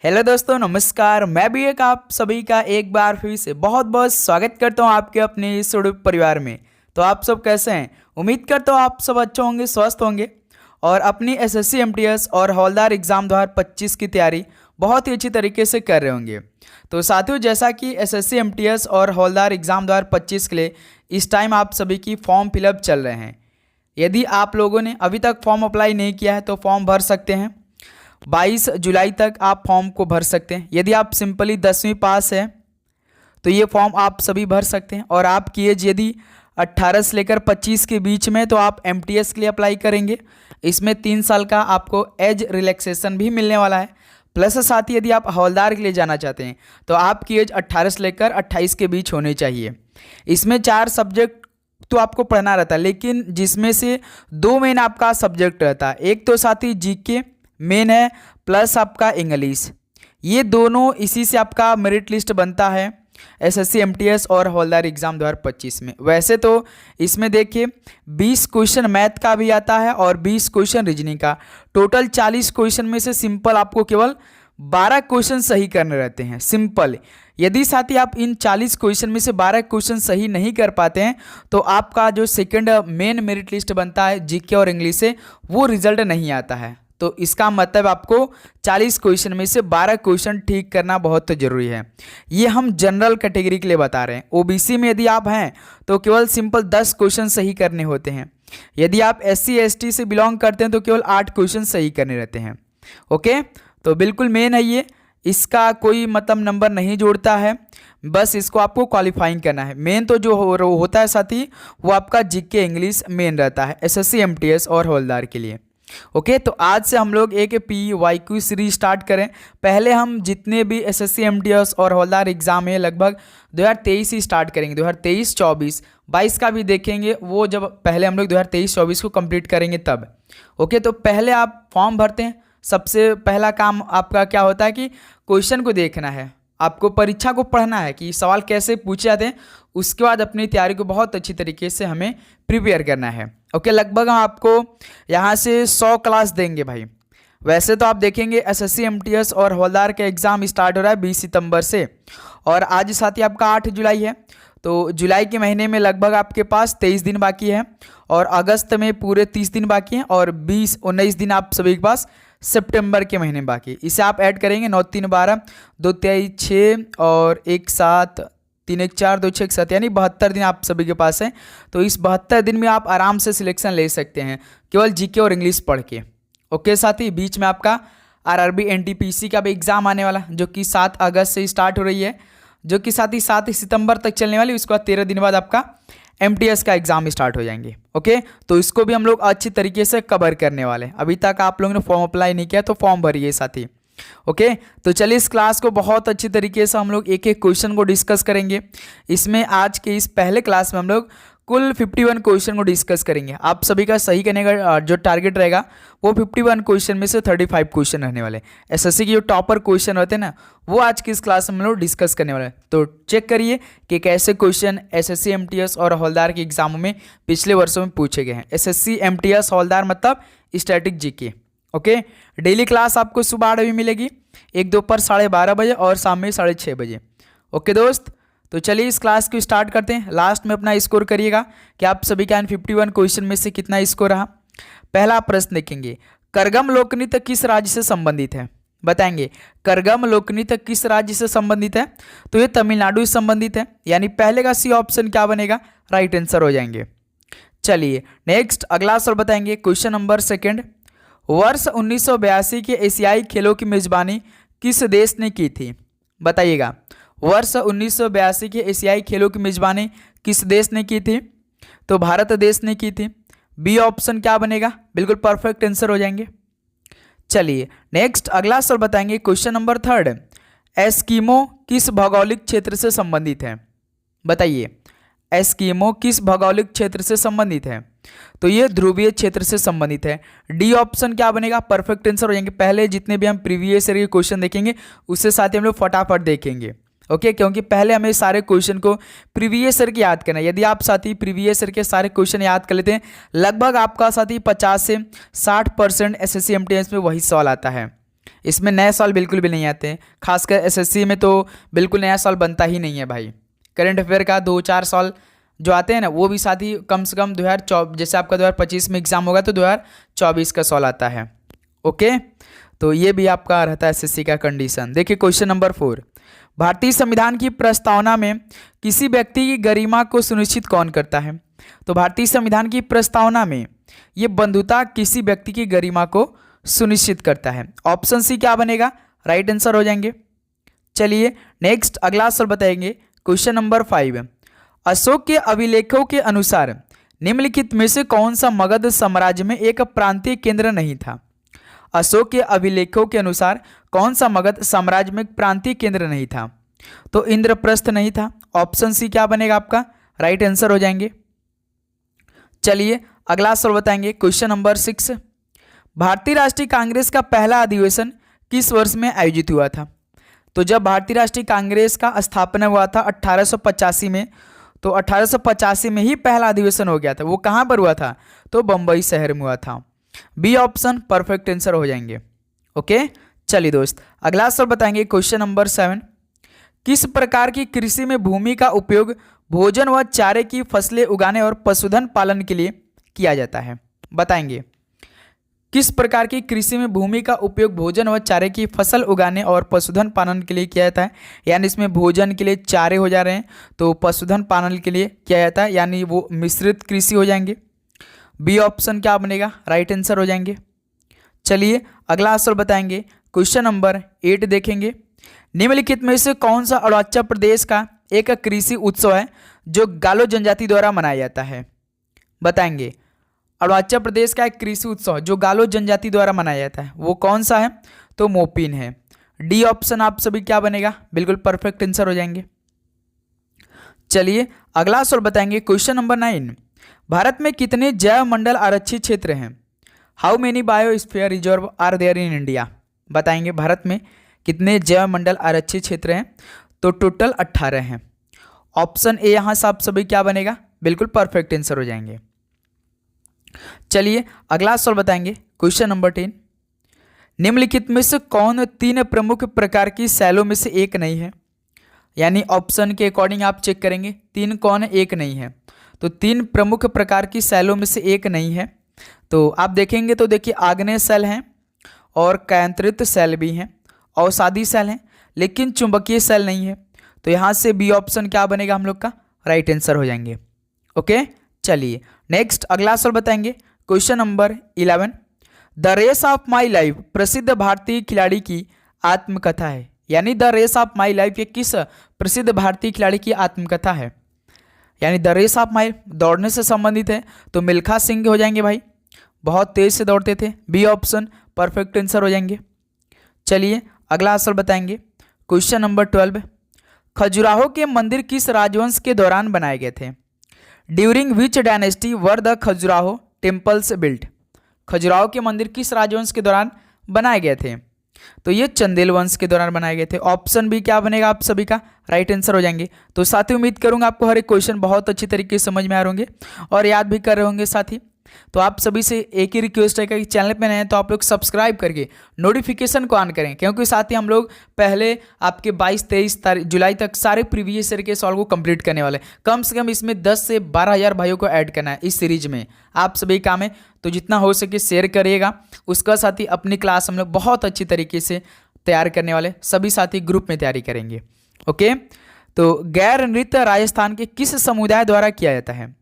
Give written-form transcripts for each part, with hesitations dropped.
Hello दोस्तों, नमस्कार। मैं भी एक आप सभी का एक बार फिर से बहुत बहुत स्वागत करता हूं आपके अपने इस यूट्यूब परिवार में। तो आप सब कैसे हैं? उम्मीद करता हूं आप सब अच्छे होंगे, स्वस्थ होंगे और अपनी एसएससी एमटीएस और हवलदार एग्ज़ाम 2025 की तैयारी बहुत ही अच्छी तरीके से कर रहे होंगे। तो साथियों, जैसा कि एसएससी एमटीएस और हवलदार एग्ज़ाम 2025 के लिए इस टाइम आप सभी की फॉर्म फिलअप चल रहे हैं। यदि आप लोगों ने अभी तक फॉर्म अप्लाई नहीं किया है तो फॉर्म भर सकते हैं। 22 जुलाई तक आप फॉर्म को भर सकते हैं। यदि आप सिंपली 10वीं पास है तो ये फॉर्म आप सभी भर सकते हैं। और आपकी एज यदि 18 से लेकर 25 के बीच में तो आप एमटीएस के लिए अप्लाई करेंगे। इसमें 3 साल का आपको एज रिलैक्सेशन भी मिलने वाला है। प्लस साथ ही यदि आप हवलदार के लिए जाना चाहते हैं तो आपकी एज 18 से लेकर 28 के बीच होनी चाहिए। इसमें 4 सब्जेक्ट तो आपको पढ़ना रहता है, लेकिन जिसमें से 2 मेन आपका सब्जेक्ट रहता है। एक तो साथ ही जीके मेन है, प्लस आपका इंग्लिश। ये दोनों इसी से आपका मेरिट लिस्ट बनता है एसएससी एमटीएस और हवलदार एग्ज़ाम 2025 में। वैसे तो इसमें देखिए 20 क्वेश्चन मैथ का भी आता है और 20 क्वेश्चन रीजनिंग का। टोटल 40 क्वेश्चन में से सिंपल आपको केवल 12 क्वेश्चन सही करने रहते हैं, सिंपल। यदि साथ ही आप इन 40 क्वेश्चन में से 12 क्वेश्चन सही नहीं कर पाते हैं तो आपका जो सेकंड मेन मेरिट लिस्ट बनता है जीके और इंग्लिश से, वो रिजल्ट नहीं आता है। तो इसका मतलब आपको 40 क्वेश्चन में से 12 क्वेश्चन ठीक करना बहुत जरूरी है। ये हम जनरल कैटेगरी के लिए बता रहे हैं। ओबीसी में यदि आप हैं तो केवल सिंपल 10 क्वेश्चन सही करने होते हैं। यदि आप एससी एसटी से बिलोंग करते हैं तो केवल 8 क्वेश्चन सही करने रहते हैं। ओके, तो बिल्कुल मेन है ये। इसका कोई मतलब नंबर नहीं जोड़ता है, बस इसको आपको क्वालिफाइंग करना है। मेन तो जो होता है साथ ही वो आपका जीके इंग्लिश मेन रहता है एसएससी एमटीएस और हवलदार के लिए। ओके, तो आज से हम लोग एक PYQ सीरीज स्टार्ट करें। पहले हम जितने भी एसएससी एमटीएस और हवलदार एग्जाम है लगभग 2023 ही स्टार्ट करेंगे। 2023, 24, 22 का भी देखेंगे, वो जब पहले हम लोग 2023-24 को कंप्लीट करेंगे तब। ओके, तो पहले आप फॉर्म भरते हैं। सबसे पहला काम आपका क्या होता है कि क्वेश्चन को देखना है, आपको परीक्षा को पढ़ना है कि सवाल कैसे पूछे जाते हैं। उसके बाद अपनी तैयारी को बहुत अच्छी तरीके से हमें प्रिपेयर करना है। ओके, लगभग हम आपको यहाँ से 100 क्लास देंगे भाई। वैसे तो आप देखेंगे एसएससी एमटीएस और हवलदार का एग्ज़ाम स्टार्ट हो रहा है 20 सितंबर से, और आज साथ ही आपका 8 जुलाई है। तो जुलाई के महीने में लगभग आपके पास 23 दिन बाकी है, और अगस्त में पूरे 30 दिन बाकी हैं, और 20-19 दिन आप सभी के पास सितंबर के महीने में बाकी। इसे आप ऐड करेंगे 9 3 12, 2 23 6 और 1 7, 3 1 4, 2 6 7, यानी 72 दिन आप सभी के पास हैं। तो इस 72 दिन में आप आराम से सिलेक्शन ले सकते हैं केवल जीके और इंग्लिश पढ़ के। ओके, साथ ही बीच में आपका आरआरबी एनटीपीसी का भी एग्ज़ाम आने वाला, जो कि 7 अगस्त से स्टार्ट हो रही है, जो कि साथ ही 7 सितंबर तक चलने वाली। उसके बाद 13 दिन बाद आपका एमटीएस का एग्ज़ाम स्टार्ट हो जाएंगे। ओके, तो इसको भी हम लोग अच्छी तरीके से कवर करने वाले हैं। अभी तक आप लोगों ने फॉर्म अप्लाई नहीं किया तो फॉर्म भरिए साथी। ओके, तो चलिए इस क्लास को बहुत अच्छी तरीके से हम लोग एक एक क्वेश्चन को डिस्कस करेंगे। इसमें आज के इस पहले क्लास में हम लोग कुल 51 क्वेश्चन को डिस्कस करेंगे। आप सभी का सही करने का जो टारगेट रहेगा वो 51 क्वेश्चन में से 35 क्वेश्चन रहने वाले। एसएससी के जो टॉपर क्वेश्चन होते हैं ना, वो आज की इस क्लास में हम लोग डिस्कस करने वाले हैं। तो चेक करिए कि कैसे क्वेश्चन एसएससी एमटीएस और हवलदार के एग्जामों में पिछले वर्षों में पूछे गए हैं। एसएससी एमटीएस हवलदार मतलब static GK. Okay, daily class आपको सुबह 8 बजे मिलेगी, एक दोपहर 12:30 बजे और शाम में 6:30 बजे। ओके दोस्त, तो चलिए इस क्लास को स्टार्ट करते हैं। लास्ट में अपना स्कोर करिएगा कि आप सभी का 51 क्वेश्चन में से कितना स्कोर रहा। पहला प्रश्न देखेंगे, करगम लोकनृत्य किस राज्य से संबंधित है? बताएंगे करगम लोकनृत्य किस राज्य से संबंधित है? तो ये तमिलनाडु से संबंधित है, यानी पहले का सी ऑप्शन क्या बनेगा, राइट आंसर हो जाएंगे। चलिए नेक्स्ट अगला सवाल बताएंगे, क्वेश्चन नंबर 2। वर्ष 1982 के एशियाई खेलों की मेजबानी किस देश ने की थी? बताइएगा, वर्ष 1982 के एशियाई खेलों की मेजबानी किस देश ने की थी? तो भारत देश ने की थी। बी ऑप्शन क्या बनेगा, बिल्कुल परफेक्ट आंसर हो जाएंगे। चलिए नेक्स्ट अगला सवाल बताएंगे, क्वेश्चन नंबर 3। एस्किमो किस भौगोलिक क्षेत्र से संबंधित है? बताइए, एस्किमो किस भौगोलिक क्षेत्र से संबंधित है? तो ये ध्रुवीय क्षेत्र से संबंधित है। डी ऑप्शन क्या बनेगा, परफेक्ट आंसर हो जाएंगे। पहले जितने भी हम प्रीवियस ईयर के क्वेश्चन देखेंगे उससे साथ ही हम लोग फटाफट देखेंगे। ओके, क्योंकि पहले हमें सारे क्वेश्चन को प्रीवियस ईयर के याद करना है। यदि आप साथी प्रीवियस ईयर के सारे क्वेश्चन याद कर लेते हैं, लगभग आपका साथी 50 से 60% एसएससी एमटीएस में वही सवाल आता है। इसमें नए सवाल बिल्कुल भी नहीं आते हैं, खासकर एसएससी में तो बिल्कुल नया सवाल बनता ही नहीं है भाई। करंट अफेयर का 2-4 साल जो आते हैं ना, वो भी साथ ही कम से कम 2024, जैसे आपका 2025 में एग्जाम होगा तो 2024 का सवाल आता है। ओके, तो ये भी आपका रहता है एसएससी का कंडीशन। देखिए क्वेश्चन नंबर 4, भारतीय संविधान की प्रस्तावना में किसी व्यक्ति की गरिमा को सुनिश्चित कौन करता है? तो भारतीय संविधान की प्रस्तावना में ये बंधुता किसी व्यक्ति की गरिमा को सुनिश्चित करता है। ऑप्शन सी क्या बनेगा? राइट आंसर हो जाएंगे। चलिए नेक्स्ट अगला सवाल बताएंगे, क्वेश्चन नंबर 5, अशोक के अभिलेखों के अनुसार निम्नलिखित में से कौन सा मगध साम्राज्य में एक प्रांतीय केंद्र नहीं था? अशोक के अभिलेखों के अनुसार कौन सा मगध साम्राज्य में प्रांतीय केंद्र नहीं था? तो इंद्रप्रस्थ नहीं था। ऑप्शन सी क्या बनेगा आपका? राइट आंसर हो जाएंगे। चलिए अगला सवाल बताएंगे, क्वेश्चन नंबर 6, भारतीय राष्ट्रीय कांग्रेस का पहला अधिवेशन किस वर्ष में आयोजित हुआ था? तो जब भारतीय राष्ट्रीय कांग्रेस का स्थापना हुआ था 1885 में, तो 1885 में ही पहला अधिवेशन हो गया था। वो कहाँ पर हुआ था? तो बम्बई शहर में हुआ था। बी ऑप्शन परफेक्ट आंसर हो जाएंगे। ओके, चलिए दोस्त अगला सवाल बताएंगे, क्वेश्चन नंबर 7, किस प्रकार की कृषि में भूमि का उपयोग भोजन व चारे की फसलें उगाने और पशुधन पालन के लिए किया जाता है? बताएंगे किस प्रकार की कृषि में भूमि का उपयोग भोजन व चारे की फसल उगाने और पशुधन पालन के लिए किया जाता है? यानी इसमें भोजन के लिए चारे हो जा रहे हैं, तो पशुधन पालन के लिए किया जाता है, यानी वो मिश्रित कृषि हो जाएंगे। बी ऑप्शन क्या बनेगा? राइट आंसर हो जाएंगे। चलिए अगला सवाल बताएंगे, क्वेश्चन नंबर 8 देखेंगे, निम्नलिखित में से कौन सा अरुणाचल प्रदेश का एक कृषि उत्सव है जो गालो जनजाति द्वारा मनाया जाता है? बताएंगे अरुणाचल प्रदेश का एक कृषि उत्सव जो गालो जनजाति द्वारा मनाया जाता है, वो कौन सा है? तो मोपिन है। डी ऑप्शन आप सभी क्या बनेगा? बिल्कुल परफेक्ट आंसर हो जाएंगे। चलिए अगला सवाल बताएंगे, क्वेश्चन नंबर 9, भारत में कितने जैव मंडल आरक्षित क्षेत्र हैं? How many biosphere reserve are there in India? बताएंगे भारत में कितने जैव मंडल आरक्षित क्षेत्र हैं? तो टोटल 18 हैं। ऑप्शन ए यहाँ से आप सभी क्या बनेगा? बिल्कुल परफेक्ट आंसर हो जाएंगे। चलिए अगला सवाल बताएंगे, क्वेश्चन नंबर 10, निम्नलिखित में से कौन 3 प्रमुख प्रकार की शैलों में से एक नहीं है? यानी ऑप्शन के अकॉर्डिंग आप चेक करेंगे 3 कौन है, एक नहीं है। तो 3 प्रमुख प्रकार की शैलों में से एक नहीं है, तो आप देखेंगे तो देखिए आग्नेय शैल हैं और केंद्रित शैल भी हैं, अवसादी शैल हैं, लेकिन चुंबकीय शैल नहीं है। तो यहाँ से बी ऑप्शन क्या बनेगा हम लोग का? राइट आंसर हो जाएंगे। ओके, चलिए नेक्स्ट अगला सवाल बताएंगे, question number 11, the race of my life प्रसिद्ध भारतीय खिलाड़ी की आत्मकथा है। यानी the race of my life ये किस प्रसिद्ध भारतीय खिलाड़ी की आत्मकथा है? यानी द रेस ऑफ माई दौड़ने से संबंधित है, तो मिल्खा सिंह हो जाएंगे भाई, बहुत तेज से दौड़ते थे। बी ऑप्शन परफेक्ट आंसर हो जाएंगे। चलिए अगला सवाल बताएंगे, क्वेश्चन नंबर 12, खजुराहो के मंदिर किस राजवंश के दौरान बनाए गए थे? During which dynasty were the Khajuraho temples built? Khajuraho के मंदिर किस राजवंश के दौरान बनाए गए थे? तो ये चंदेल वंश के दौरान बनाए गए थे। ऑप्शन बी क्या बनेगा आप सभी का? राइट आंसर हो जाएंगे। तो साथी उम्मीद करूंगा आपको हर एक क्वेश्चन बहुत अच्छी तरीके से समझ में आ रहे होंगे और याद भी कर रहे होंगे साथी। तो आप सभी से एक ही रिक्वेस्ट है कि चैनल पे नए हैं तो आप लोग सब्सक्राइब करके नोटिफिकेशन को ऑन करें, क्योंकि साथ ही हम लोग पहले आपके 22-23 जुलाई तक सारे प्रीवियस ईयर के सवाल को कंप्लीट करने वाले हैं। कम से कम इसमें 10 से 12 हज़ार भाइयों को ऐड करना है इस सीरीज में। आप सभी काम है तो जितना हो सके शेयर करिएगा। उसका साथ ही अपनी क्लास हम लोग बहुत अच्छी तरीके से तैयार करने वाले, सभी साथी ग्रुप में तैयारी करेंगे। ओके, तो गैर नृत्य राजस्थान के किस समुदाय द्वारा किया जाता है?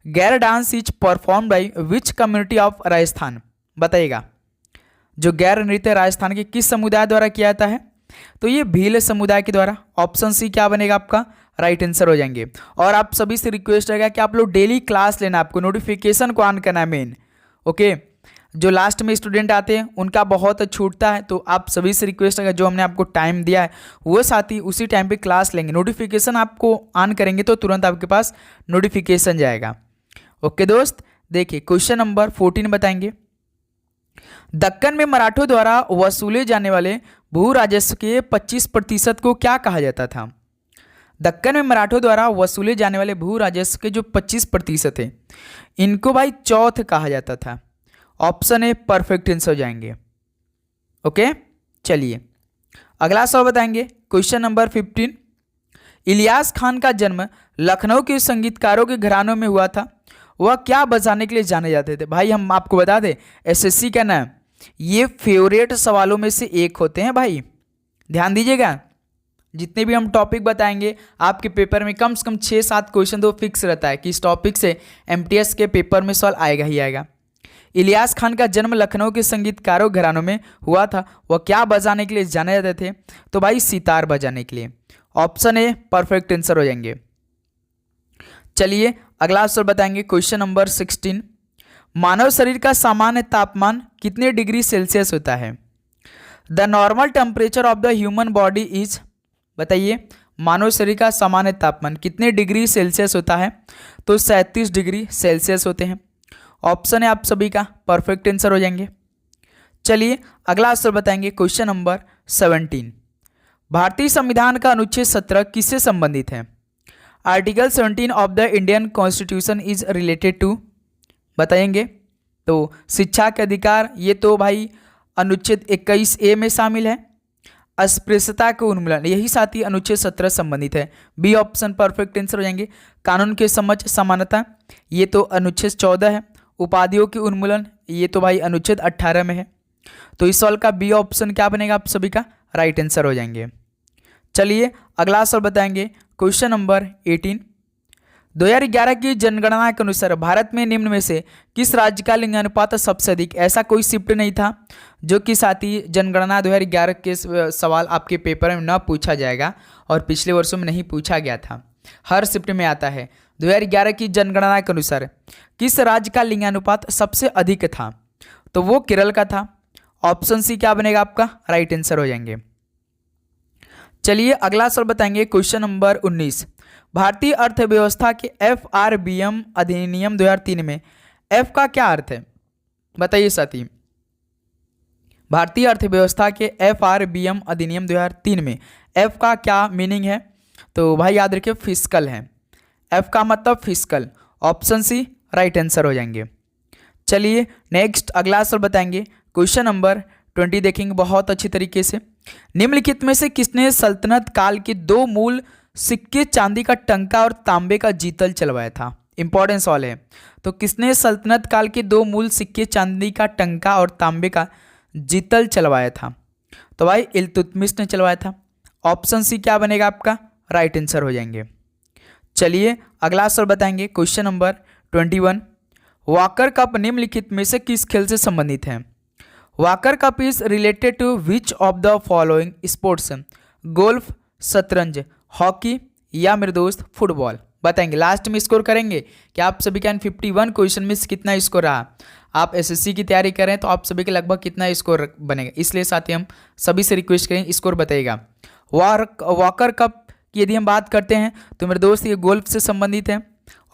गैर dance is perform by which community of Rajasthan? बताइएगा, जो गैर नृत्य राजस्थान के किस समुदाय द्वारा किया जाता है? तो ये भील समुदाय के द्वारा। ऑप्शन सी क्या बनेगा आपका? राइट आंसर हो जाएंगे। और आप सभी से रिक्वेस्ट रहेगा कि आप लोग डेली क्लास लेना, आपको नोटिफिकेशन को ऑन करना है मेन। ओके, जो लास्ट में स्टूडेंट आते हैं उनका बहुत छूटता है, तो आप सभी से रिक्वेस्ट है जो हमने आपको टाइम दिया है वो साथी उसी टाइम पे क्लास लेंगे। नोटिफिकेशन आपको ऑन करेंगे तो तुरंत आपके पास नोटिफिकेशन जाएगा। ओके दोस्त, देखिए क्वेश्चन नंबर 14 बताएंगे, दक्कन में मराठों द्वारा वसूले जाने वाले भू राजस्व के 25% को क्या कहा जाता था? दक्कन में मराठों द्वारा वसूले जाने वाले भू राजस्व के जो 25% है इनको भाई चौथ कहा जाता था। ऑप्शन ए परफेक्ट आंसर हो जाएंगे। ओके, चलिए अगला सवाल बताएंगे, क्वेश्चन नंबर 15। इलियास खान का जन्म लखनऊ के संगीतकारों के घरानों में हुआ था। वह क्या बजाने के लिए जाने जाते थे? भाई हम आपको बता दें, एसएससी का ना ये फेवरेट सवालों में से एक होते हैं भाई, ध्यान दीजिएगा। जितने भी हम टॉपिक बताएंगे आपके पेपर में कम से कम 6-7 क्वेश्चन तो फिक्स रहता है कि इस टॉपिक से एमटीएस के पेपर में सवाल आएगा ही आएगा। इलियास खान का जन्म लखनऊ के संगीतकारों घरानों में हुआ था। वह क्या बजाने के लिए जाने जाते थे? तो भाई सितार बजाने के लिए। ऑप्शन ए परफेक्ट आंसर हो जाएंगे। चलिए अगला आंसर बताएंगे, क्वेश्चन नंबर 16। मानव शरीर का सामान्य तापमान कितने डिग्री सेल्सियस होता है? The normal temperature of the human body is, बताइए मानव शरीर का सामान्य तापमान कितने डिग्री सेल्सियस होता है? तो 37 डिग्री सेल्सियस होते हैं। ऑप्शन है आप सभी का परफेक्ट आंसर हो जाएंगे। चलिए अगला आंसर बताएंगे, क्वेश्चन नंबर 17। भारतीय संविधान का अनुच्छेद 17 किससे संबंधित है? Article 17 of the Indian constitution is related to, बताएंगे। तो शिक्षा के अधिकार, ये तो भाई अनुच्छेद 21A में शामिल है। अस्पृश्यता के उन्मूलन, यही साथ ही अनुच्छेद 17 संबंधित है। बी ऑप्शन परफेक्ट आंसर हो जाएंगे। कानून के समझ समानता, ये तो अनुच्छेद 14 है। उपाधियों के उन्मूलन, ये तो भाई अनुच्छेद 18 में है। तो इस सवाल का बी ऑप्शन क्या बनेगा आप सभी का राइट आंसर हो जाएंगे। चलिए अगला सवाल बताएंगे, क्वेश्चन नंबर 18। 2011 की जनगणना के अनुसार भारत में निम्न में से किस राज्य का लिंगानुपात सबसे अधिक? ऐसा कोई शिफ्ट नहीं था जो कि साथ ही जनगणना 2011 के सवाल आपके पेपर में न पूछा जाएगा और पिछले वर्षों में नहीं पूछा गया था, हर शिफ्ट में आता है। 2011 की जनगणना के अनुसार किस राज्य का लिंगानुपात सबसे अधिक था? तो वो केरल का था। ऑप्शन सी क्या बनेगा आपका राइट आंसर हो जाएंगे। चलिए अगला सवाल बताएंगे, क्वेश्चन नंबर 19। भारतीय अर्थव्यवस्था के FRBM अधिनियम 2003 में F का क्या अर्थ है? बताइए साथी। भारतीय अर्थव्यवस्था के FRBM अधिनियम 2003 में F का क्या मीनिंग है? तो भाई याद रखिए फिस्कल है। F का मतलब fiscal. Option C right answer हो जाएंगे। चलिए नेक्स्ट अगला सवाल बताएंगे, क्वेश्चन नंबर 20 देखेंगे बहुत अच्छी तरीके से। निम्नलिखित में से किसने सल्तनत काल के 2 मूल सिक्के चांदी का टंका और तांबे का जीतल चलवाया था? इंपॉर्टेंट सवाल है। तो किसने सल्तनत काल के 2 मूल सिक्के चांदी का टंका और तांबे का जीतल चलवाया था? तो भाई इल्तुतमिश ने चलवाया था। ऑप्शन सी क्या बनेगा आपका राइट आंसर हो जाएंगे। चलिए अगला सवाल बताएंगे, क्वेश्चन नंबर 21। वॉकर कप निम्नलिखित में से किस खेल से संबंधित है? Walker cup is related to which of the following sports? Golf, शतरंज, हॉकी या मेरे दोस्त फुटबॉल? बताएंगे। लास्ट में स्कोर करेंगे कि आप सभी का 51 क्वेश्चन में कितना स्कोर रहा। आप एसएससी की तैयारी करें तो आप सभी के लगभग कितना स्कोर बनेगा, इसलिए साथी हम सभी से रिक्वेस्ट करें स्कोर बताइएगा। वॉकर कप की यदि हम बात करते हैं तो मेरे दोस्त ये गोल्फ से संबंधित है।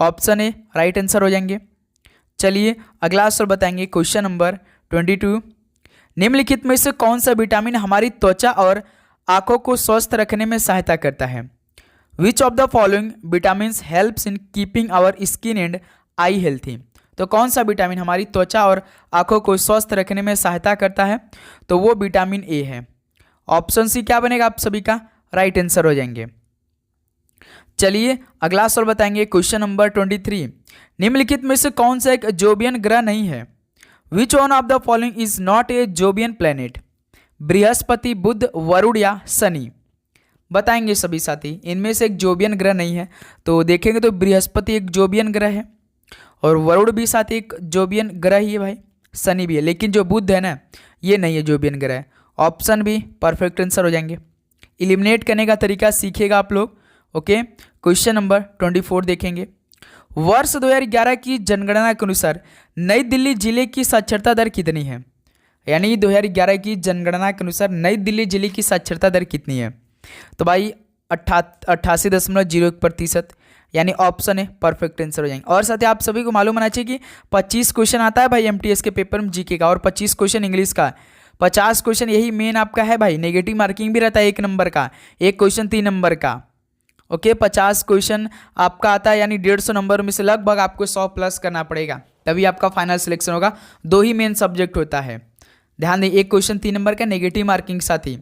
ऑप्शन ए राइट आंसर हो जाएंगे। चलिए अगला सवाल बताएंगे, क्वेश्चन नंबर 22। निम्नलिखित में से कौन सा विटामिन हमारी त्वचा और आंखों को स्वस्थ रखने में सहायता करता है? Which of the following vitamins helps in keeping our skin and eye healthy? तो कौन सा विटामिन हमारी त्वचा और आंखों को स्वस्थ रखने में सहायता करता है? तो वो विटामिन ए है। ऑप्शन सी क्या बनेगा आप सभी का राइट आंसर हो जाएंगे। चलिए अगला सवाल बताएंगे, क्वेश्चन नंबर 23। निम्नलिखित में से कौन सा एक जोबियन ग्रह नहीं है? Which one of the following is not a Jovian planet? बृहस्पति, बुध, वरुण या शनि? बताएंगे सभी साथी। इनमें से एक जोबियन ग्रह नहीं है। तो देखेंगे तो बृहस्पति एक जोबियन ग्रह है और वरुण भी साथ एक जोबियन ग्रह ही है भाई, शनि भी है, लेकिन जो बुध है ना ये नहीं है जोबियन ग्रह। ऑप्शन भी परफेक्ट आंसर हो जाएंगे। इलिमिनेट करने का तरीका सीखेगा आप लोग। ओके, क्वेश्चन नंबर 24 देखेंगे। वर्ष 2011 की जनगणना के अनुसार नई दिल्ली जिले की साक्षरता दर कितनी है? यानी 2011 की जनगणना के अनुसार नई दिल्ली जिले की साक्षरता दर कितनी है? तो भाई 88.01%, यानी ऑप्शन है परफेक्ट आंसर हो जाएंगे। और साथ ही आप सभी को मालूम होना चाहिए कि 25 क्वेश्चन आता है भाई एमटीएस के पेपर में जीके का और 25 क्वेश्चन इंग्लिश का। 50 क्वेश्चन यही मेन आपका है भाई। नेगेटिव मार्किंग भी रहता है 1 नंबर का, एक क्वेश्चन 3 नंबर का। ओके, 50 क्वेश्चन आपका आता है, यानी 150 नंबर में से लगभग आपको 100 प्लस करना पड़ेगा, तभी आपका फाइनल सिलेक्शन होगा। 2 ही मेन सब्जेक्ट होता है, ध्यान दें, एक क्वेश्चन 3 नंबर का नेगेटिव मार्किंग के साथ ही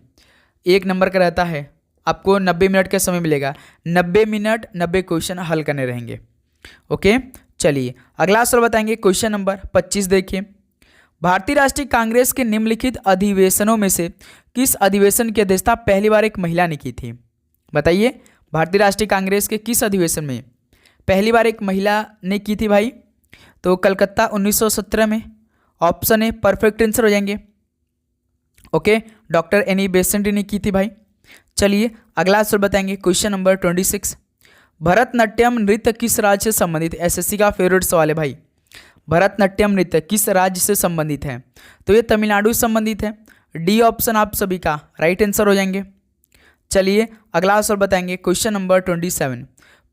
1 नंबर का रहता है। आपको 90 मिनट का समय मिलेगा, 90 मिनट 90 क्वेश्चन हल करने रहेंगे। ओके, चलिए अगला सवाल बताएंगे। क्वेश्चन नंबर 25 देखिए, भारतीय राष्ट्रीय कांग्रेस के निम्नलिखित अधिवेशनों में से किस अधिवेशन की अध्यक्षता पहली बार एक महिला ने की थी? बताइए, भारतीय राष्ट्रीय कांग्रेस के किस अधिवेशन में पहली बार एक महिला ने की थी भाई? तो कलकत्ता 1917 में। ऑप्शन ए परफेक्ट आंसर हो जाएंगे। ओके, डॉक्टर एनी बेसेंट ने की थी भाई। चलिए अगला सवाल बताएंगे। क्वेश्चन नंबर 26, भरतनाट्यम नृत्य किस राज्य से संबंधित? एसएससी का फेवरेट सवाल है भाई। भरतनाट्यम नृत्य किस राज्य से संबंधित है? तो ये तमिलनाडु से संबंधित है। डी ऑप्शन आप सभी का राइट आंसर हो जाएंगे। चलिए अगला सवाल बताएंगे। क्वेश्चन नंबर 27,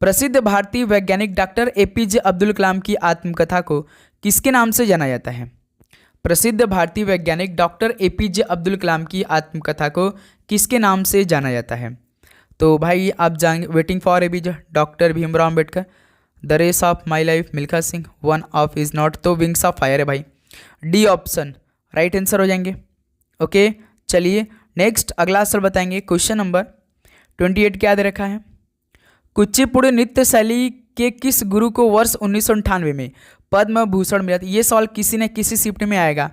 प्रसिद्ध भारतीय वैज्ञानिक डॉक्टर एपीजे अब्दुल कलाम की आत्मकथा को किसके नाम से जाना जाता है? प्रसिद्ध भारतीय वैज्ञानिक डॉक्टर एपीजे अब्दुल कलाम की आत्मकथा को किसके नाम से जाना जाता है? तो भाई आप जाएंगे waiting for APJ, doctor Bhimrao Ambedkar, the race of my life Milkha Singh, one of is not, तो विंग्स ऑफ फायर है भाई। डी ऑप्शन राइट आंसर हो जाएंगे। ओके, चलिए नेक्स्ट अगला सवाल बताएंगे। क्वेश्चन नंबर 28 क्या दे रखा है? कुचिपुड़ी नृत्य शैली के किस गुरु को वर्ष 1998 में पद्म भूषण मिला था? ये सवाल किसी न किसी शिफ्ट में आएगा,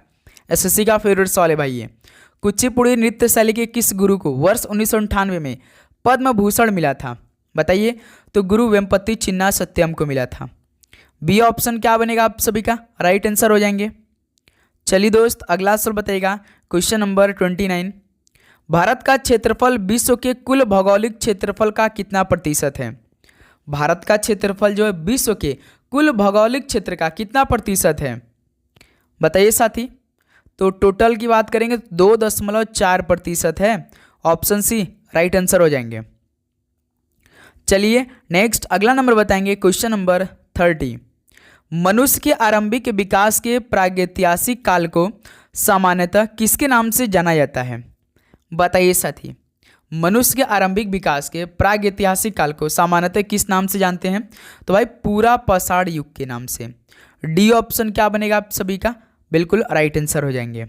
एसएससी का फेवरेट सवाल है भाई ये। कुचिपुड़ी नृत्य शैली के किस गुरु को वर्ष 1998 में पद्म भूषण मिला था? बताइए, तो गुरु वेम्पति चिन्ना सत्यम को मिला था। बी ऑप्शन क्या बनेगा आप सभी का राइट आंसर हो जाएंगे। चलिए दोस्त अगला सवाल बताइएगा। क्वेश्चन नंबर 29, भारत का क्षेत्रफल विश्व के कुल भौगोलिक क्षेत्रफल का कितना प्रतिशत है? भारत का क्षेत्रफल जो है विश्व के कुल भौगोलिक क्षेत्र का कितना प्रतिशत है? बताइए साथी। तो टोटल की बात करेंगे तो 2.4% है। ऑप्शन सी राइट आंसर हो जाएंगे। चलिए नेक्स्ट अगला नंबर बताएंगे। क्वेश्चन नंबर 30, मनुष्य के आरंभिक विकास के प्रागैतिहासिक काल को सामान्यतः किसके नाम से जाना जाता है? बताइए साथी, मनुष्य के आरंभिक विकास के प्रागैतिहासिक काल को सामान्यतः किस नाम से जानते हैं? तो भाई पूरा पाषाण युग के नाम से। डी ऑप्शन क्या बनेगा आप सभी का बिल्कुल राइट आंसर हो जाएंगे।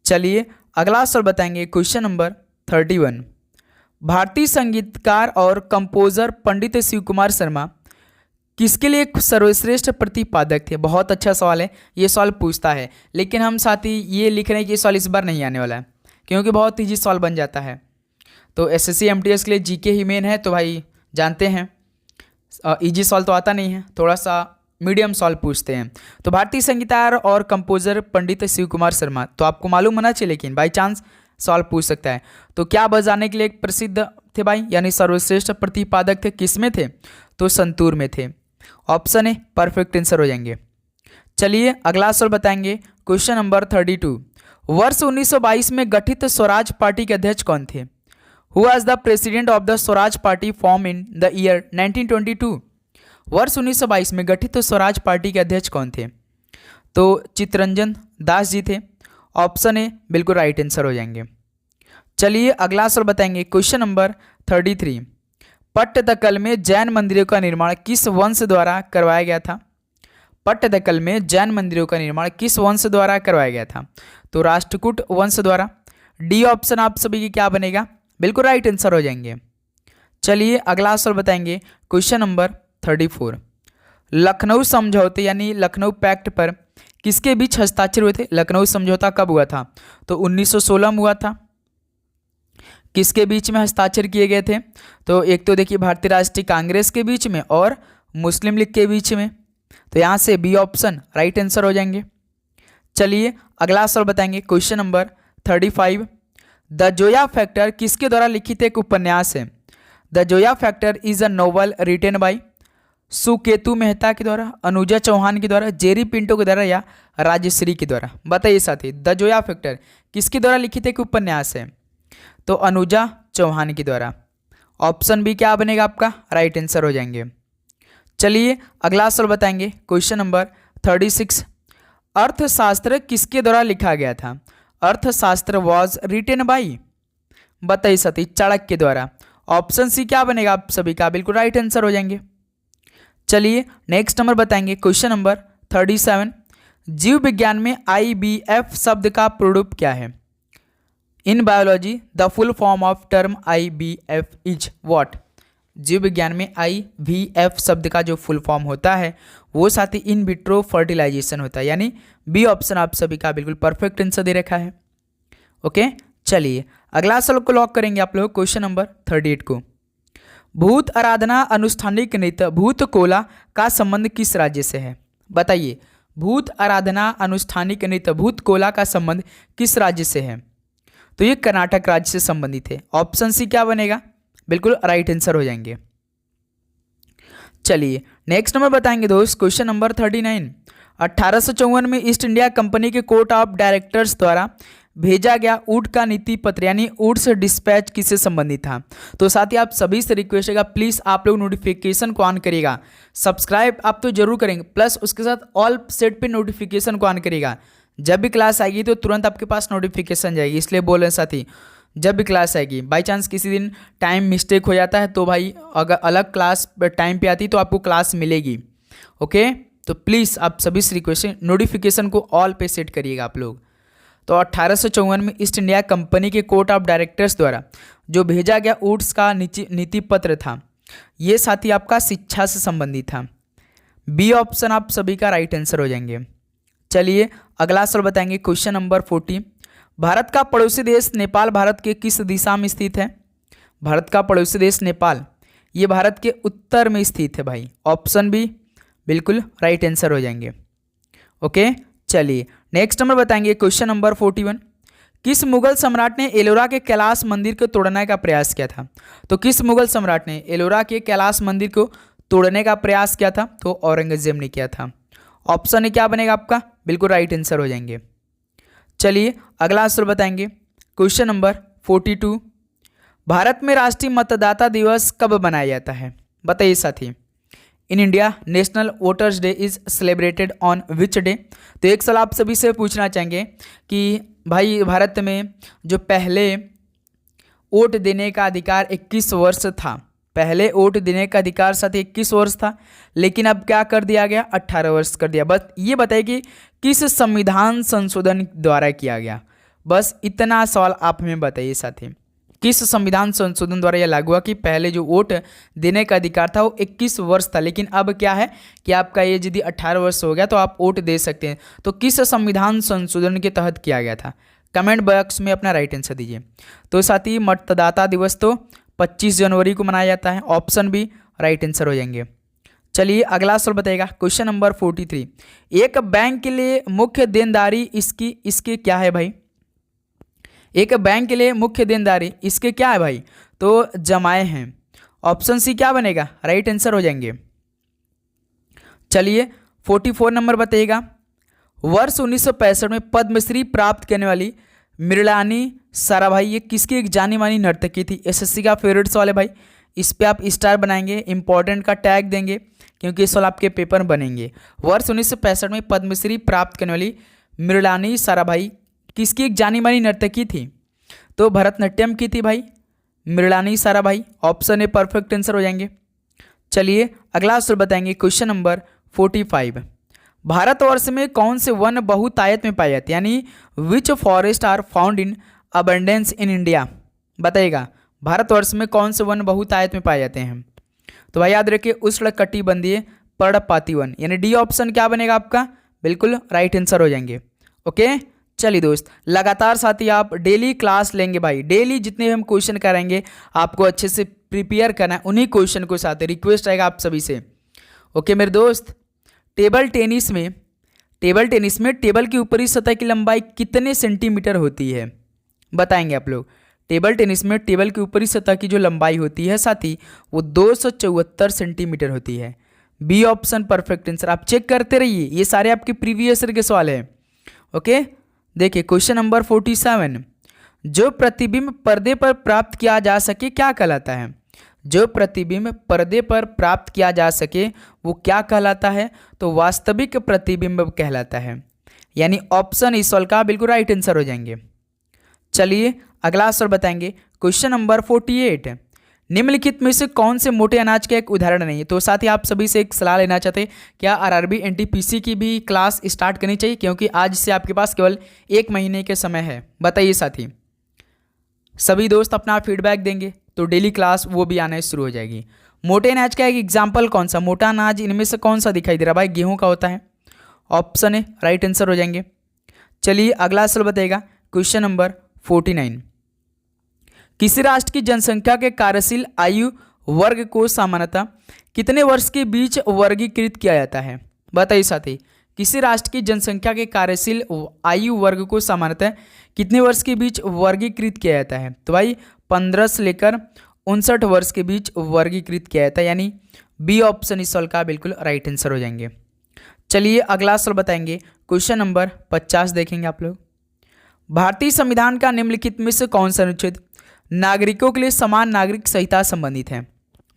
चलिए अगला सवाल बताएंगे। क्वेश्चन नंबर 31, भारतीय संगीतकार और कंपोजर पंडित शिव कुमार शर्मा किसके लिए सर्वश्रेष्ठ प्रतिपादक थे? बहुत अच्छा सवाल है, ये सवाल पूछता है, लेकिन हम साथी ये लिख रहे हैं कि ये सवाल इस बार नहीं आने वाला है क्योंकि बहुत ईजी सवाल बन जाता है। तो एसएससी एमटीएस के लिए जीके ही मेन है, तो भाई जानते हैं ईजी सवाल तो आता नहीं है, थोड़ा सा मीडियम सवाल पूछते हैं। तो भारतीय संगीतकार और कंपोजर पंडित शिव कुमार शर्मा, तो आपको मालूम होना चाहिए लेकिन बाई चांस सवाल पूछ सकता है। तो क्या बजाने के लिए प्रसिद्ध थे भाई, यानी सर्वश्रेष्ठ प्रतिपादक थे, किस में थे? तो संतूर में थे। ऑप्शन ए परफेक्ट आंसर हो जाएंगे। चलिए अगला सवाल बताएंगे। क्वेश्चन नंबर 32, वर्ष 1922 में गठित स्वराज पार्टी के अध्यक्ष कौन थे? Who was the president of the Swaraj party form in the year 1922? वर्ष 1922 में गठित स्वराज पार्टी के अध्यक्ष कौन थे? तो चित्तरंजन दास जी थे। ऑप्शन ए बिल्कुल राइट आंसर हो जाएंगे। चलिए अगला सवाल बताएंगे। क्वेश्चन नंबर 33, पट्टदकल में जैन मंदिरों का निर्माण किस वंश द्वारा करवाया गया था? पट्टदकल में जैन मंदिरों का निर्माण किस वंश द्वारा करवाया गया था? तो राष्ट्रकूट वंश द्वारा। डी ऑप्शन आप सभी की क्या बनेगा बिल्कुल राइट आंसर हो जाएंगे। चलिए अगला सवाल बताएंगे। क्वेश्चन नंबर 34, लखनऊ समझौते यानी लखनऊ पैक्ट पर किसके बीच हस्ताक्षर हुए थे? लखनऊ समझौता कब हुआ था? तो 1916 में हुआ था। किसके बीच में हस्ताक्षर किए गए थे? तो एक तो देखिए भारतीय राष्ट्रीय कांग्रेस के बीच में और मुस्लिम लीग के बीच में। तो यहाँ से बी ऑप्शन राइट आंसर हो जाएंगे। चलिए अगला सवाल बताएंगे। Question number 35, the Zoya factor किसके द्वारा लिखित एक उपन्यास है? The Zoya factor is a novel written by Suketu Mehta के द्वारा, अनुजा चौहान के द्वारा, जेरी पिंटो के द्वारा या राजश्री के द्वारा? बताइए साथी, द जोया फैक्टर किसके द्वारा लिखित एक उपन्यास है? तो अनुजा चौहान के द्वारा। ऑप्शन बी क्या बनेगा आपका राइट आंसर हो जाएंगे। चलिए अगला सवाल बताएंगे। क्वेश्चन नंबर 36, अर्थशास्त्र किसके द्वारा लिखा गया था? अर्थशास्त्र वॉज रिटेन बाई, बताइए साथी, चाणक्य के द्वारा। ऑप्शन सी क्या बनेगा आप सभी का बिल्कुल राइट आंसर हो जाएंगे। चलिए नेक्स्ट नंबर बताएंगे। क्वेश्चन नंबर 37, जीव विज्ञान में IBF शब्द का प्रोडक्ट क्या है? In biology the full form of term IBF is what? जीव विज्ञान में IVF शब्द का जो फुल फॉर्म होता है वो साथी इन विट्रो फर्टिलाइजेशन होता है, यानी बी ऑप्शन आप सभी का बिल्कुल परफेक्ट आंसर दे रखा है। ओके, चलिए अगला सवाल को लॉक करेंगे आप लोग, क्वेश्चन नंबर 38 को। भूत आराधना अनुष्ठानिक नृत्य भूत कोला का संबंध किस राज्य से है? बताइए, भूत आराधना अनुष्ठानिक नृत्य भूत कोला का संबंध किस राज्य से है? तो ये कर्नाटक राज्य से संबंधित है। ऑप्शन सी क्या बनेगा? बिल्कुल राइट आंसर हो जाएंगे। चलिए नेक्स्ट नंबर बताएंगे दोस्त, क्वेश्चन नंबर 39। 1854 में ईस्ट इंडिया कंपनी के कोर्ट ऑफ डायरेक्टर्स द्वारा भेजा गया ऊँट का नीति पत्र यानी ऊँट्स डिस्पैच किससे संबंधित था? तो साथ ही आप सभी से रिक्वेस्ट है प्लीज़ आप लोग नोटिफिकेशन को ऑन करिएगा, सब्सक्राइब आप तो जरूर करेंगे, प्लस उसके साथ ऑल सेट पे नोटिफिकेशन को ऑन करिएगा। जब भी क्लास आएगी तो तुरंत आपके पास नोटिफिकेशन जाएगी, इसलिए बोल रहे हैं साथी जब भी क्लास आएगी। बाई चांस किसी दिन टाइम मिस्टेक हो जाता है तो भाई अगर अलग क्लास टाइम पे आती तो आपको क्लास मिलेगी। ओके, तो प्लीज़ आप सभी से रिक्वेस्ट है नोटिफिकेशन को ऑल पे सेट करिएगा आप लोग। तो 1854 में ईस्ट इंडिया कंपनी के कोर्ट ऑफ डायरेक्टर्स द्वारा जो भेजा गया ऊँट्स का नीति पत्र था, ये साथी आपका शिक्षा से संबंधित था। बी ऑप्शन आप सभी का राइट आंसर हो जाएंगे। चलिए अगला सवाल बताएंगे, क्वेश्चन नंबर 40। भारत का पड़ोसी देश नेपाल भारत के किस दिशा में स्थित है? भारत का पड़ोसी देश नेपाल ये भारत के उत्तर में स्थित है भाई। ऑप्शन बी बिल्कुल राइट आंसर हो जाएंगे। ओके, चलिए नेक्स्ट नंबर बताएंगे, क्वेश्चन नंबर 41। किस मुगल सम्राट ने एलोरा के कैलाश मंदिर को तोड़ने का प्रयास किया था? तो किस मुगल सम्राट ने एलोरा के कैलाश मंदिर को तोड़ने का प्रयास किया था? तो औरंगजेब ने किया था। ऑप्शन क्या बनेगा आपका? बिल्कुल राइट आंसर हो जाएंगे। चलिए अगला आंसर बताएंगे, क्वेश्चन नंबर 42। भारत में राष्ट्रीय मतदाता दिवस कब मनाया जाता है? बताइए साथी। In India national voters day is celebrated on which day? तो एक सवाल आप सभी से पूछना चाहेंगे कि भाई भारत में जो पहले वोट देने का अधिकार 21 वर्ष था, पहले वोट देने का अधिकार साथ 21 वर्ष था, लेकिन अब क्या कर दिया गया? 18 वर्ष कर दिया। बस ये बताइए कि किस संविधान संशोधन द्वारा किया गया? बस इतना सवाल आप हमें बताइए साथी, किस संविधान संशोधन द्वारा यह लागू हुआ कि पहले जो वोट देने का अधिकार था वो 21 वर्ष था, लेकिन अब क्या है कि आपका ये यदि 18 वर्ष हो गया तो आप वोट दे सकते हैं। तो किस संविधान संशोधन के तहत किया गया था? कमेंट बॉक्स में अपना राइट आंसर दीजिए। तो साथी मतदाता दिवस तो 25 जनवरी को मनाया जाता है। ऑप्शन बी राइट आंसर हो जाएंगे। चलिए अगला सवाल बताएगा, क्वेश्चन नंबर 43। एक बैंक के लिए मुख्य देनदारी इसके क्या है भाई? एक बैंक के लिए मुख्य देनदारी इसके क्या है भाई? तो जमाएं हैं। ऑप्शन सी क्या बनेगा? राइट आंसर हो जाएंगे। चलिए 44 नंबर बताइएगा। वर्ष 1965 में पद्मश्री प्राप्त करने वाली मृणालिनी साराभाई ये किसकी एक जानी मानी नर्तकी थी? एसएससी का फेवरेट सवाल है भाई, इस पे आप स्टार बनाएंगे, इंपॉर्टेंट का टैग देंगे क्योंकि इस सवाल आपके पेपर में बनेंगे। वर्ष 1965 में पद्मश्री प्राप्त करने वाली मृणालिनी साराभाई किसकी एक जानी मानी नर्तकी थी? तो भरतनाट्यम की थी भाई Mrinalini Sarabhai. Option a perfect answer हो जाएंगे। चलिए अगला सवाल बताएंगे, क्वेश्चन नंबर 45। भारतवर्ष में कौन से वन बहुतायत में पाए जाते हैं, यानी which forest are found in abundance in India? बताइएगा भारतवर्ष में कौन से वन बहुतायत में पाए जाते हैं? तो भाई याद रखिए उष्णकटिबंधीय पर्णपाती वन, यानी डी ऑप्शन क्या बनेगा आपका? बिल्कुल राइट आंसर हो जाएंगे। ओके, चलिए दोस्त लगातार साथी आप डेली क्लास लेंगे भाई, डेली जितने हम क्वेश्चन कराएंगे आपको अच्छे से प्रिपेयर करना है, उन्हीं क्वेश्चन को साथ रिक्वेस्ट रहेगा आप सभी से। ओके मेरे दोस्त, टेबल टेनिस में टेबल की ऊपरी सतह की लंबाई कितने सेंटीमीटर होती है? बताएंगे आप लोग। टेबल टेनिस में टेबल की ऊपरी सतह की जो लंबाई होती है साथी वो 274 सेंटीमीटर होती है। B option perfect answer. आप चेक करते रहिए, ये सारे आपके प्रीवियस ईयर के सवाल हैं। ओके, देखिए क्वेश्चन नंबर 47। जो प्रतिबिंब पर्दे पर प्राप्त किया जा सके क्या कहलाता है? जो प्रतिबिंब पर्दे पर प्राप्त किया जा सके वो क्या कहलाता है? तो वास्तविक प्रतिबिंब कहलाता है, यानी ऑप्शन इस सवाल का बिल्कुल राइट आंसर हो जाएंगे। चलिए अगला सवाल बताएंगे, क्वेश्चन नंबर 48। निम्नलिखित में से कौन से मोटे अनाज का एक उदाहरण नहीं है। तो साथ ही आप सभी से एक सलाह लेना चाहते हैं, क्या आरआरबी एनटीपीसी की भी क्लास स्टार्ट करनी चाहिए, क्योंकि आज से आपके पास केवल 1 महीने के समय है। बताइए साथी, सभी दोस्त अपना फीडबैक देंगे तो डेली क्लास वो भी आना शुरू हो जाएगी। मोटे अनाज का एक एग्जाम्पल कौन सा, मोटा अनाज इनमें से कौन सा दिखाई दे रहा भाई, गेहूं का होता है, ऑप्शन है राइट आंसर हो जाएंगे। चलिए अगला सवाल बताइएगा, क्वेश्चन नंबर 49। किसी राष्ट्र की जनसंख्या के कार्यशील आयु वर्ग को सामान्यतः कितने वर्ष के बीच वर्गीकृत किया जाता है। बताइए साथी, किसी राष्ट्र की जनसंख्या के कार्यशील आयु वर्ग को सामान्यतः कितने वर्ष के बीच वर्गीकृत किया जाता है। तो भाई 15 से लेकर 59 वर्ष के बीच वर्गीकृत किया जाता है, यानी बी ऑप्शन इस सवाल का बिल्कुल राइट आंसर हो जाएंगे। चलिए अगला सवाल बताएंगे, क्वेश्चन नंबर 50 देखेंगे आप लोग। भारतीय संविधान का निम्नलिखित में से कौन सा अनुच्छेद नागरिकों के लिए समान नागरिक संहिता संबंधित है।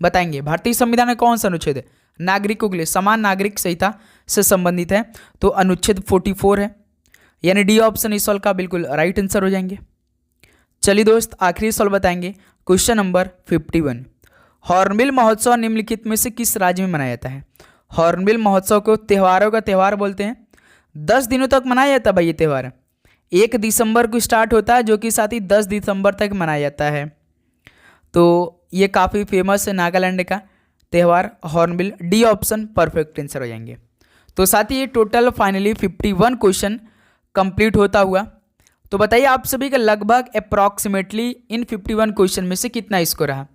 बताएंगे भारतीय संविधान का कौन सा अनुच्छेद नागरिकों के लिए समान नागरिक संहिता से संबंधित है। तो अनुच्छेद 44 है, यानी डी ऑप्शन इस सवाल का बिल्कुल राइट आंसर हो जाएंगे। चलिए दोस्त आखिरी सवाल बताएंगे, क्वेश्चन नंबर 51। हॉर्नबिल महोत्सव निम्नलिखित में से किस राज्य में मनाया जाता है। हॉर्नबिल महोत्सव को त्योहारों का त्यौहार बोलते हैं। 10 दिनों तक मनाया जाता है भाई ये त्यौहार। 1 दिसंबर को स्टार्ट होता है, जो कि साथ ही 10 दिसंबर तक मनाया जाता है। तो ये काफ़ी फेमस है नागालैंड का त्यौहार hornbill, D option perfect answer हो जाएंगे। तो साथ ही ये टोटल फाइनली 51 क्वेश्चन कंप्लीट होता हुआ। तो बताइए आप सभी का लगभग अप्रॉक्सीमेटली इन 51 क्वेश्चन में से कितना स्कोर रहा।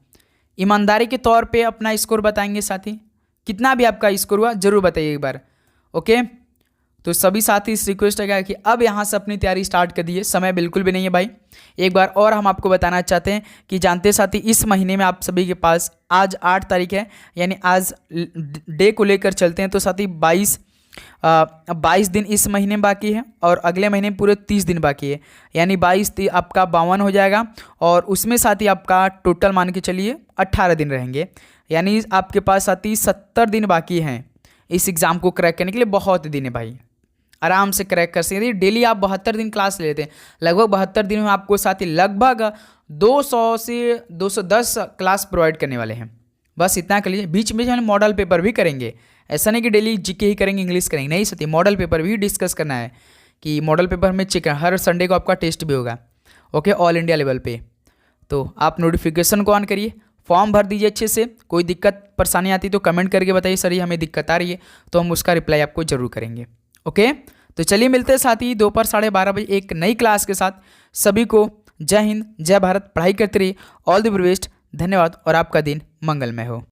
ईमानदारी के तौर पे अपना स्कोर बताएंगे साथी, कितना भी आपका स्कोर हुआ जरूर बताइए एक बार। ओके, तो सभी साथी इस रिक्वेस्ट है कि अब यहाँ से अपनी तैयारी स्टार्ट कर दीजिए, समय बिल्कुल भी नहीं है भाई। एक बार और हम आपको बताना चाहते हैं कि जानते साथी इस महीने में आप सभी के पास आज 8 तारीख है, यानी आज डे को लेकर चलते हैं तो साथी 22 दिन इस महीने में बाकी है और अगले महीने में पूरे 30 दिन बाकी है, यानी 22 आपका 52 हो जाएगा और उसमें साथ ही आपका टोटल मान के चलिए 18 दिन रहेंगे, यानी आपके पास साथ ही 70 दिन बाकी हैं इस एग्ज़ाम को क्रैक करने के लिए। बहुत दिन है भाई, आराम से क्रैक कर सकते हैं। डेली आप 72 दिन क्लास लेते हैं, लगभग 72 दिन में आपको साथ ही लगभग 200 से 210 क्लास प्रोवाइड करने वाले हैं। बस इतना कर लीजिए। बीच में हम मॉडल पेपर भी करेंगे, ऐसा नहीं कि डेली जीके ही करेंगे, इंग्लिश करेंगे, नहीं सती मॉडल पेपर भी डिस्कस करना है कि मॉडल पेपर में चेक हर संडे को आपका टेस्ट भी होगा। ओके, ऑल इंडिया लेवल पे। तो आप नोटिफिकेशन को ऑन करिए, फॉर्म भर दीजिए अच्छे से। कोई दिक्कत परेशानी आती तो कमेंट करके बताइए, सर ये हमें दिक्कत आ रही है, तो हम उसका रिप्लाई आपको जरूर करेंगे। ओके, तो चलिए मिलते हैं साथ ही दोपहर 12:30 बजे एक नई क्लास के साथ। सभी को जय हिंद, जय भारत, पढ़ाई करते रहिए, ऑल द बेस्ट, धन्यवाद और आपका दिन मंगलमय हो।